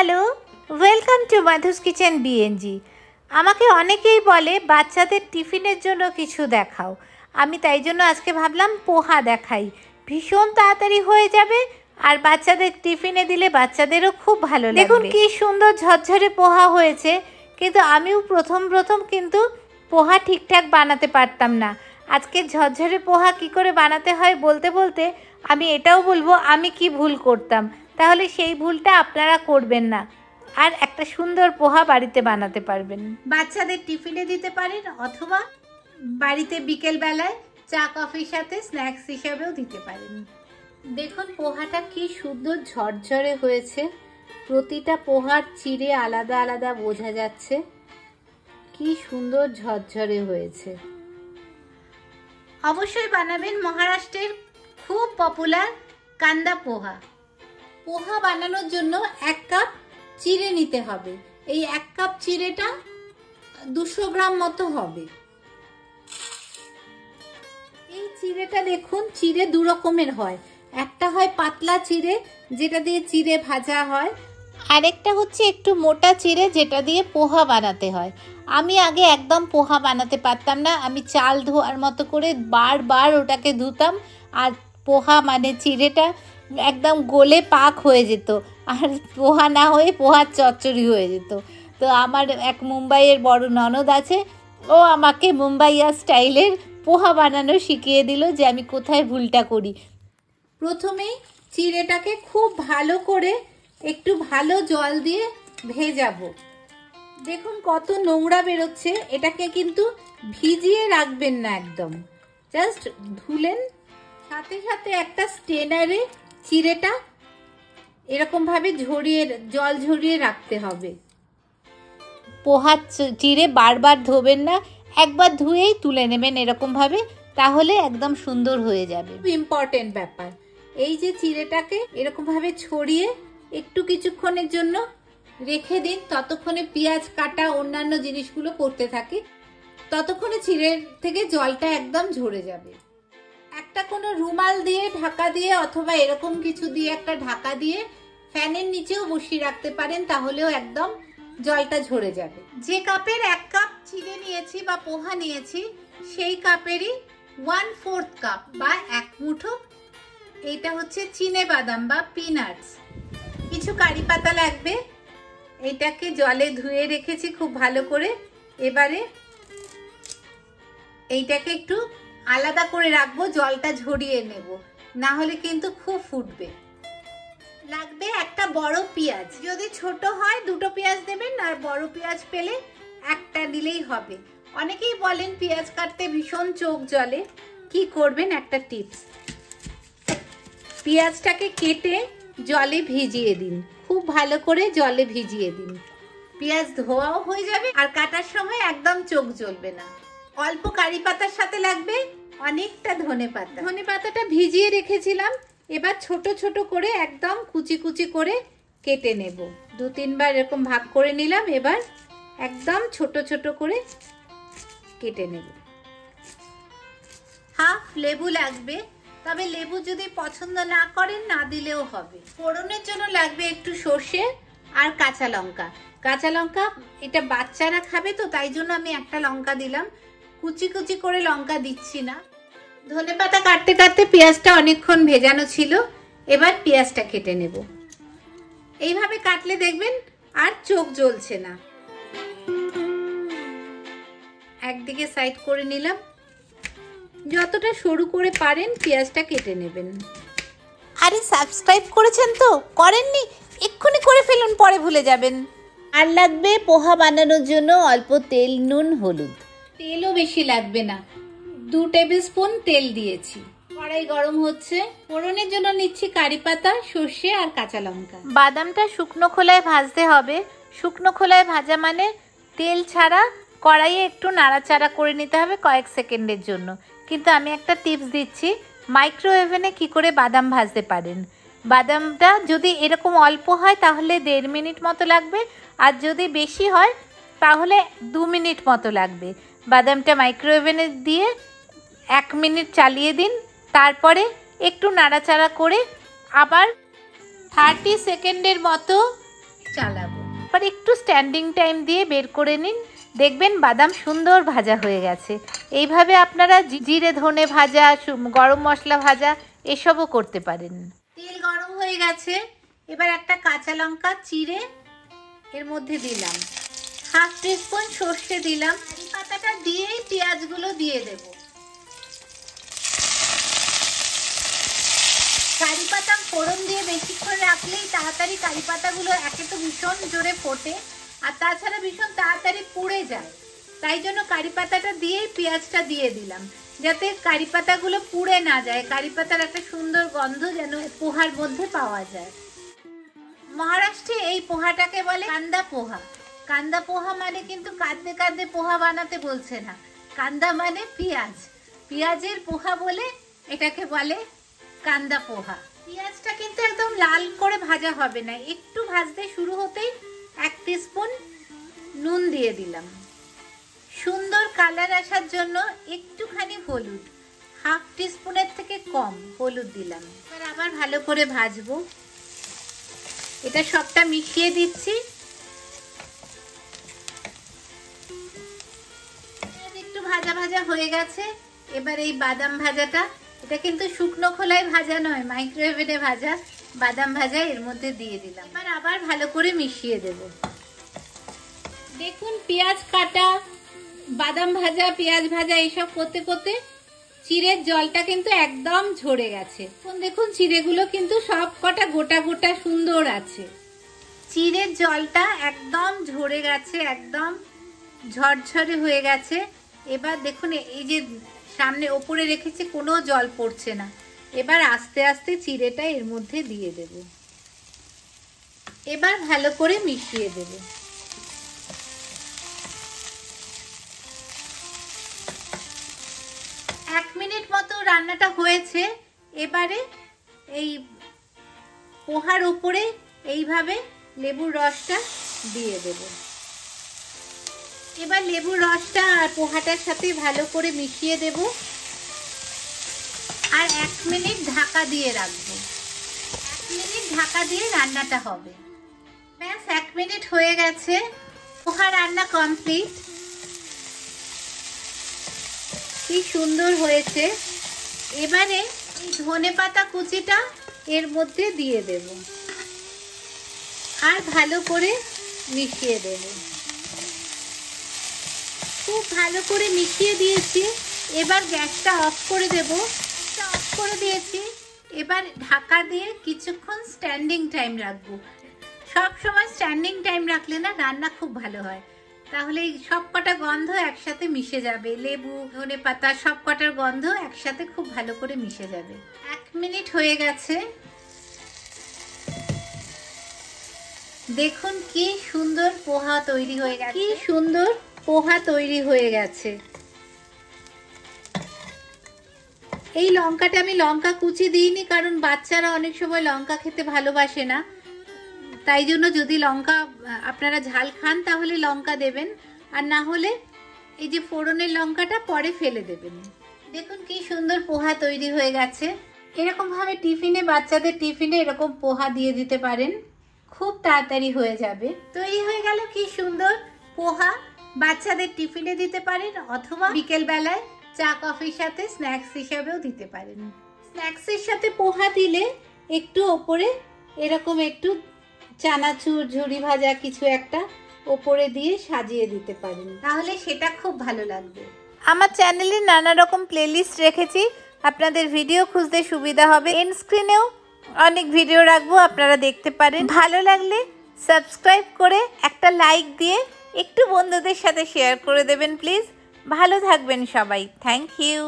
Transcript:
Hello, welcome to Madhu's kitchen BNG. আমাকে অনেকেই বলে বাচ্চাদের টিফিনের জন্য কিছু দেখাও। আমি তাই জন্য আজকে ভাবলাম পোহা দেখাই। ভীষণ তাড়াতাড়ি হয়ে যাবে আর বাচ্চাদের টিফিনে দিলে বাচ্চাদেরও খুব ভালো লাগবে। দেখুন কি সুন্দর ঝরঝরে পোহা হয়েছে, কিন্তু আমিও প্রথম কিন্তু পোহা ঠিকঠাক বানাতে পারতাম না। আজকে ঝরঝরে পোহা কি করে বানাতে হয় বলতে বলতে আমি এটাও বলবো আমি কি ভুল করতাম, তাহলে সেই ভুলটা আপনারা করবেন না আর একটা সুন্দর পোহা বাড়িতে বানাতে পারবেন। বাচ্চাদের টিফিনে দিতে পারেন অথবা বাড়িতে বিকেলবেলায় চা কফির সাথে স্ন্যাক্স হিসাবেও দিতে পারেন। দেখুন পোহাটা কি সুন্দর ঝরঝরে হয়েছে, প্রতিটা পোহার চিড়ে আলাদা আলাদা বোঝা যাচ্ছে। কি সুন্দর ঝরঝরে হয়েছে। অবশ্যই বানাবেন মহারাষ্ট্রের খুব পপুলার কান্দা পোহা। পোহা বানানোর জন্য 1 কাপ চিড়ে নিতে হবে। এই 1 কাপ চিড়েটা 200 গ্রাম মতো হবে। এই চিড়েটা দেখুন, চিড়ে 2 রকমের হয়। একটা হয় পাতলা চিড়ে, যেটা দিয়ে চিড়ে ভাজা হয়, আরেকটা হচ্ছে একটু মোটা চিড়ে, যেটা দিয়ে পোহা বানাতে হয়। আমি আগে একদম পোহা বানাতে পারতাম না। আমি চাল ধোয়ার মতো করে বারবার ওটাকে ধুতাম, আর পোহা মানে চিড়েটা একদম গলে পাক হয়ে যেত, আর পোহা না হয়ে পোহার চচ্চড়ি হয়ে যেত। তো আমার এক মুম্বাইয়ের বড় ননদ আছে, ও আমাকে মুম্বাইয়া স্টাইলের পোহা বানানো শিখিয়ে দিল যে আমি কোথায় ভুলটা করি। প্রথমেই চিড়েটাকে খুব ভালো করে একটু ভালো জল দিয়ে ভেজাবো। দেখুন কত নোংরা বেরোচ্ছে। এটাকে কিন্তু ভিজিয়ে রাখবেন না, একদম জাস্ট ধুলেন, সাথে সাথে একটা স্ট্রেনারে চিড়েটা এরকম ভাবে জল ঝরিয়ে রাখতে হবে। পোহার চিড়ে বারবার ধোবেন না, একবার ধুয়েই তুলে নেবেন এরকম ভাবে, তাহলে একদম সুন্দর হয়ে যাবে। ইম্পর্টেন্ট ব্যাপার, এই যে চিড়েটাকে এরকম ভাবে ছড়িয়ে একটু কিছুক্ষণের জন্য রেখে দিন। ততক্ষণে পেঁয়াজ কাটা অন্যান্য জিনিসগুলো করতে থাকে, ততক্ষণে চিড়ের থেকে জলটা একদম ঝরে যাবে। একটা কোনো রুমাল দিয়ে ঢাকা দিয়ে অথবা এরকম কিছু দিয়ে একটা ঢাকা দিয়ে ফ্যানের নিচেও বসিয়ে রাখতে পারেন, তাহলেও একদম জলটা ঝরে যাবে। যে কাপের 1 কাপ চিড়ে নিয়েছি বা পোহা নিয়েছি, সেই কাপেরই 1/4 কাপ বা 1 মুঠো এইটা হচ্ছে চিনে বাদাম বা পিনাটস। কিছু কারি পাতা লাগবে। এইটাকে জলে ধুয়ে রেখেছি খুব ভালো করে। এবারে এইটাকে একটু আলাদা করে রাখবো, জলটা ঝরিয়ে নেব, না হলে কিন্তু খুব ফুটবে। লাগবে একটা বড় পেঁয়াজ, যদি ছোট হয় 2টো পেঁয়াজ দেবেন, আর বড় পেঁয়াজ পেলে একটা দিলেই হবে। অনেকেই বলেন পেঁয়াজ কাটতে ভীষণ চোখ জ্বলে, কি করবেন একটা টিপস, পেঁয়াজটাকে কেটে জলে ভিজিয়ে দিন, খুব ভালো করে জলে ভিজিয়ে দিন। পেঁয়াজ ধোয়াও হয়ে যাবে আর কাটার সময় একদম চোখ জ্বলবে না। অল্প কারি পাতার সাথে লাগবে অনেকটা ধনে পাতা। ধনে পাতাটা ভিজিয়ে রেখেছিলাম, এবার ছোট ছোট করে একদম কুচি কুচি করে কেটে নেব। 2-3 বার এরকম ভাগ করে নিলাম, এবার একদম ছোট ছোট করে কেটে নেব। হাফ লেবু লাগবে, তবে লেবু যদি পছন্দ না করেন না দিলেও হবে। ফোড়নের জন্য লাগবে একটু সর্ষে আর কাঁচা লঙ্কা। কাঁচা লঙ্কা এটা বাচ্চারা খাবে, তো তাই জন্য আমি একটা লঙ্কা দিলাম, কুচি কুচি করে লঙ্কা দিচ্ছি না। ধনেপাতা কাটতে কাটতে পেঁয়াজটা অনেকক্ষণ ভেজানো ছিল, এবার পেঁয়াজটা কেটে নেব। এইভাবে কাটলে দেখবেন আর চোখ জ্বলছে না। একদিকে সাইড করে নিলাম। যতটা সরু করে পারেন পেঁয়াজটা কেটে নেবেন। আরে সাবস্ক্রাইব করেছেন তো? করেননি? এক্ষুনি করে ফেলুন, পরে ভুলে যাবেন। আর লাগবে পোহা বানানোর জন্য অল্প তেল, নুন, হলুদ। তেলও বেশি লাগবে না, 2 টেবিল স্পুন তেল দিয়েছি। কড়াই গরম হচ্ছে। ফোড়নের জন্য নিচ্ছি কারি পাতা, সর্ষে আর কাঁচা লঙ্কা। বাদামটা শুকনো খোলায় ভাজতে হবে। শুকনো খোলায় ভাজা মানে তেল ছাড়া কড়াইয়ে একটু নাড়াচাড়া করে নিতে হবে কয়েক সেকেন্ডের জন্য। কিন্তু আমি একটা টিপস দিচ্ছি, মাইক্রোওয়েভেনে কি করে বাদাম ভাজতে পারেন। বাদামটা যদি এরকম অল্প হয় তাহলে 1.5 মিনিট মতো লাগবে, আর যদি বেশি হয় তাহলে 2 মিনিট মতো লাগবে। বাদামটা মাইক্রোওয়েভেনে দিয়ে 1 মিনিট চালিয়ে দিন, তারপরে একটু নাড়াচাড়া করে আবার 30 সেকেন্ডের মতো চালাবো। এবার একটু স্ট্যান্ডিং টাইম দিয়ে বের করে নিন, দেখবেন বাদাম সুন্দর ভাজা হয়ে গেছে। এইভাবে আপনারা জিরে ধনে ভাজা, গরম মশলা ভাজা এসবও করতে পারেন। তেল গরম হয়ে গেছে, এবার একটা কাঁচা লঙ্কা চিড়ে এর মধ্যে দিলাম, হাফ টিস্পুন সর্ষে দিলাম, কারি পাতাটা দিয়েই পেঁয়াজগুলো দিয়ে দেব। কারি পাতা ফোড়ন দিয়ে বেশিক্ষণ রাখলেই তাড়াতাড়ি কারি পাতাগুলো একে তো ভীষণ জোরে ফোটে, আর তাছাড়া ভীষণ তাড়াতাড়ি পুড়ে যায়। তাই জন্য কারি পাতাটা দিয়েই পেঁয়াজটা দিয়ে দিলাম, যাতে কারি পাতাগুলো পুড়ে না যায়। কারি পাতার একটা সুন্দর গন্ধ যেন পোহার মধ্যে পাওয়া যায়। মহারাষ্ট্রে এই পোহাটাকে বলে কান্দা পোহা। কান্দা পোহা মানে কিন্তু কাঁদতে কাঁদতে পোহা বানাতে বলছে না, কান্দা মানে পেঁয়াজ, পেঁয়াজের পোহা বলে এটাকে বলে কান্দা পোহা। পেঁয়াজটা কিন্তু একদম লাল করে ভাজা হবে না, একটু ভাজতে শুরু হতেই 1 টিস্পুন নুন দিয়ে দিলাম। সুন্দর কালার আসার জন্য একটুখানি হলুদ, হাফ টিস্পুনের থেকে কম হলুদ দিলাম। এবার আবার ভালো করে ভাজবো। এটা সবটা মিশিয়ে দিচ্ছি। একটু ভাজা ভাজা হয়ে গেছে, এবার এই বাদাম ভাজাটা, এটা কিন্তু শুকনো খোলায় ভাজা নয়, মাইক্রোওয়েভে ভাজা বাদাম ভাজা এর মধ্যে দিয়ে দিলাম। এবার আবার ভালো করে মিশিয়ে দেব। দেখুন পেঁয়াজ কাটা, বাদাম ভাজা, পেঁয়াজ ভাজা এইসব করতে করতে চিড়ের জলটা কিন্তু একদম ঝরে গেছে। দেখুন চিড়েগুলো কিন্তু সব কটা গোটা গোটা সুন্দর আছে। চিড়ের জলটা একদম ঝরে গেছে, একদম ঝরঝরে হয়ে গেছে। এবার দেখুন এই যে সামনে ওপরে রেখেছি, কোনো জল পড়ছে না। এবার আস্তে আস্তে চিড়েটা এর মধ্যে দিয়ে দেব। এবার ভালো করে মিশিয়ে দেব। এক মিনিট মতো রান্নাটা হয়েছে। এবারে এই পোহার উপরে এইভাবে লেবুর রসটা দিয়ে দেব। এবার লেবুর রসটা আর পোহাটার সাথে ভালো করে মিশিয়ে দেব, আর 1 মিনিট ঢাকা দিয়ে রাখবো। 1 মিনিট ঢাকা দিয়ে রান্নাটা হবে। ব্যাস 1 মিনিট হয়ে গেছে, পোহা রান্না কমপ্লিট। কি সুন্দর হয়েছে। এবারে এই ধনেপাতা কুচিটা এর মধ্যে দিয়ে দেব, আর ভালো করে মিশিয়ে দেব। খুব ভালো করে মিশিয়ে দিয়েছি। এবার গ্যাসটা অফ করে দেব। অফ করে দিয়েছি। এবার ঢাকা দিয়ে কিছুক্ষণ স্ট্যান্ডিং টাইম রাখবো। সব সময় স্ট্যান্ডিং টাইম রাখলে না রান্না খুব ভালো হয়, তাহলে এই সব কটা গন্ধ একসাথে মিশে যাবে। লেবু, ধনেপাতা সব কটার গন্ধ একসাথে খুব ভালো করে মিশে যাবে। 1 মিনিট হয়ে গেছে। দেখুন কি সুন্দর পোহা তৈরি হয়ে গেছে, কি সুন্দর পোহা তৈরি হয়ে গেছে। এই লঙ্কাটা আমি লঙ্কা কুচি দিইনি, কারণ বাচ্চারা অনেক সময় লঙ্কা খেতে ভালোবাসে না। তাই জন্য যদি লঙ্কা আপনারা ঝাল খান তাহলে লঙ্কা দেবেন, আর না হলে এই যে ফোড়নের লঙ্কাটা পরে ফেলে দেবেন। দেখুন কি সুন্দর পোহা তৈরি হয়ে গেছে। এরকম ভাবে টিফিনে, বাচ্চাদের টিফিনে এরকম পোহা দিয়ে দিতে পারেন, খুব তাড়াতাড়ি হয়ে যাবে। তৈরি হয়ে গেল কি সুন্দর পোহা। বাচ্চাদের টিফিনে দিতে পারেন, অথবা বিকেল বেলায় চা কফির সাথে স্ন্যাক্স হিসাবেও দিতে পারেন। স্ন্যাক্সের সাথে পোহা দিলে একটু ওপরে এরকম একটু চানাচুর, ঝুরি ভাজা কিছু একটা ওপরে দিয়ে সাজিয়ে দিতে পারেন, তাহলে সেটা খুব ভালো লাগবে। আমার চ্যানেলে নানা রকম প্লেলিস্ট রেখেছি, আপনাদের ভিডিও খুঁজতে সুবিধা হবে। এন্ড স্ক্রিনেও অনেক ভিডিও রাখবো, আপনারা দেখতে পারেন। ভালো লাগলে সাবস্ক্রাইব করে একটা লাইক দিয়ে একটু বন্ধুদের সাথে শেয়ার করে দেবেন প্লিজ। ভালো থাকবেন সবাই। Thank you.